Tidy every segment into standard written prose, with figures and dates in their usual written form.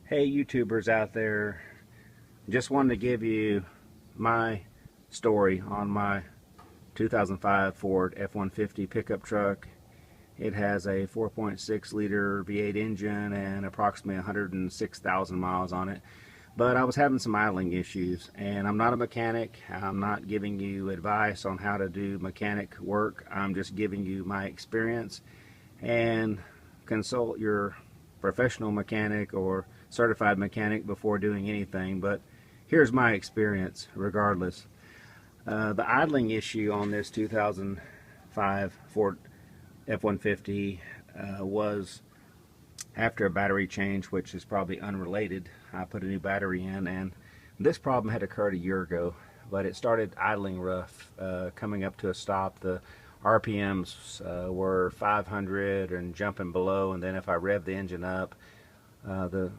Hey YouTubers out there, just wanted to give you my story on my 2005 Ford F150 pickup truck. It has a 4.6 liter V8 engine and approximately 106,000 miles on it. But I was having some idling issues, and I'm not a mechanic. I'm not giving you advice on how to do mechanic work. I'm just giving you my experience, and consult your professional mechanic or certified mechanic before doing anything. But here's my experience regardless. The idling issue on this 2005 Ford F150 was after a battery change, which is probably unrelated. I put a new battery in, and this problem had occurred a year ago, but it started idling rough, coming up to a stop. The RPMs were 500 and jumping below, and then if I revved the engine up, the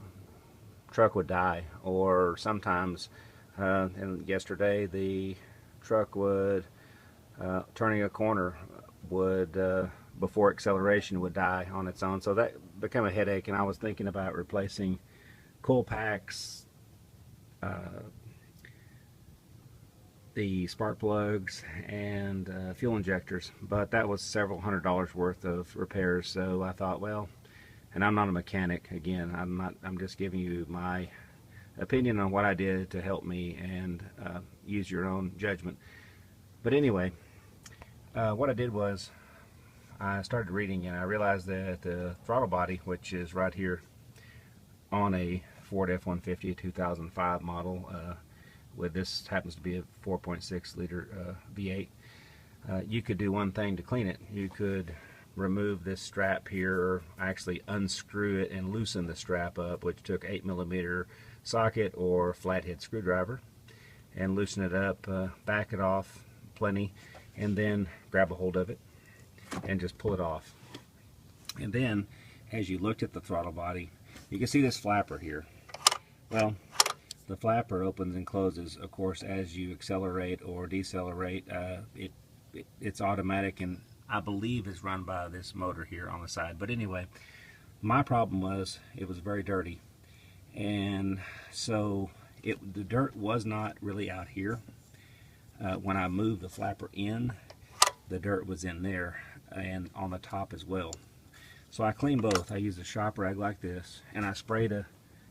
truck would die. Or sometimes, and yesterday, the truck would, turning a corner, would before acceleration would die on its own. So that became a headache, and I was thinking about replacing coil packs, the spark plugs, and fuel injectors, but that was several $100s worth of repairs. So I thought, well, and I'm not a mechanic, again, I'm just giving you my opinion on what I did to help me, and use your own judgment. But anyway, what I did was I started reading, and I realized that the throttle body, which is right here on a Ford F150 2005 model, with this happens to be a 4.6 liter V8, you could do one thing to clean it. You could remove this strap here, or actually unscrew it and loosen the strap up, which took 8mm socket or flathead screwdriver, and loosen it up, back it off plenty, and then grab a hold of it and just pull it off. And then as you looked at the throttle body, you can see this flapper here. Well, the flapper opens and closes, of course, as you accelerate or decelerate. It's automatic, and I believe is run by this motor here on the side. But anyway, my problem was it was very dirty, and so the dirt was not really out here. When I moved the flapper in, the dirt was in there and on the top as well. So I cleaned both. I used a shop rag like this, and I sprayed a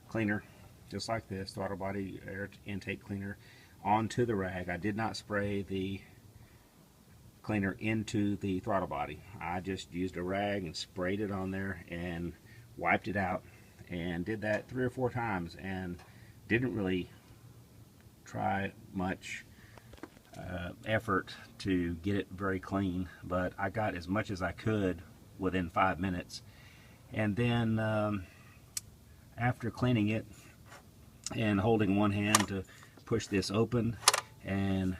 cleaner just like this, throttle body air intake cleaner, onto the rag. I did not spray the cleaner into the throttle body. I just used a rag and sprayed it on there and wiped it out, and did that 3 or 4 times, and didn't really try much effort to get it very clean, but I got as much as I could within 5 minutes. And then after cleaning it and holding one hand to push this open and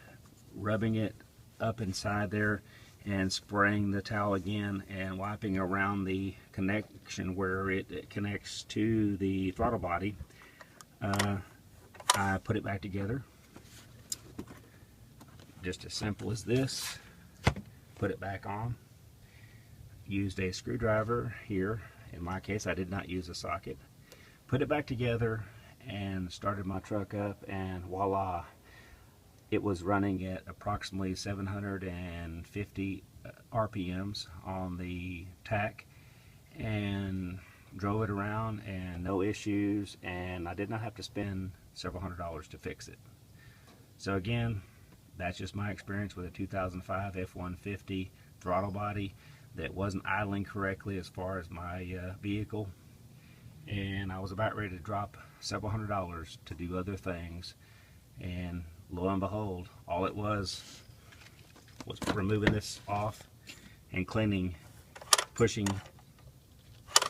rubbing it up inside there, and spraying the towel again and wiping around the connection where it connects to the throttle body, I put it back together. Just as simple as this. Put it back on. Used a screwdriver here. In my case, I did not use a socket. Put it back together and started my truck up, and voila, it was running at approximately 750 RPMs on the tach, and drove it around and no issues, and I did not have to spend several $100s to fix it. So again, that's just my experience with a 2005 F150 throttle body that wasn't idling correctly as far as my vehicle, and I was about ready to drop several $100s to do other things, and lo and behold, all it was removing this off and cleaning, pushing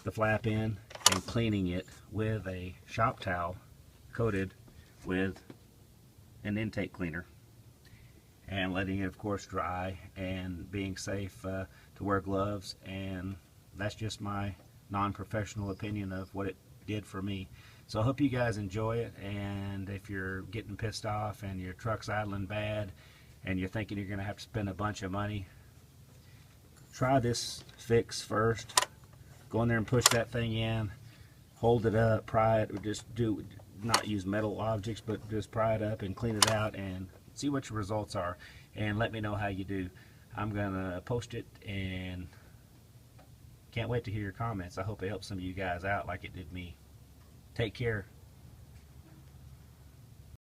the flap in and cleaning it with a shop towel coated with an intake cleaner, and letting it, of course, dry, and being safe to wear gloves. And that's just my non-professional opinion of what it did for me. So I hope you guys enjoy it, and if you're getting pissed off and your truck's idling bad and you're thinking you're going to have to spend a bunch of money, try this fix first. Go in there and push that thing in, hold it up, pry it, or just not use metal objects, but just pry it up and clean it out and see what your results are, and let me know how you do. I'm gonna post it and can't wait to hear your comments. I hope it helps some of you guys out like it did me. Take care.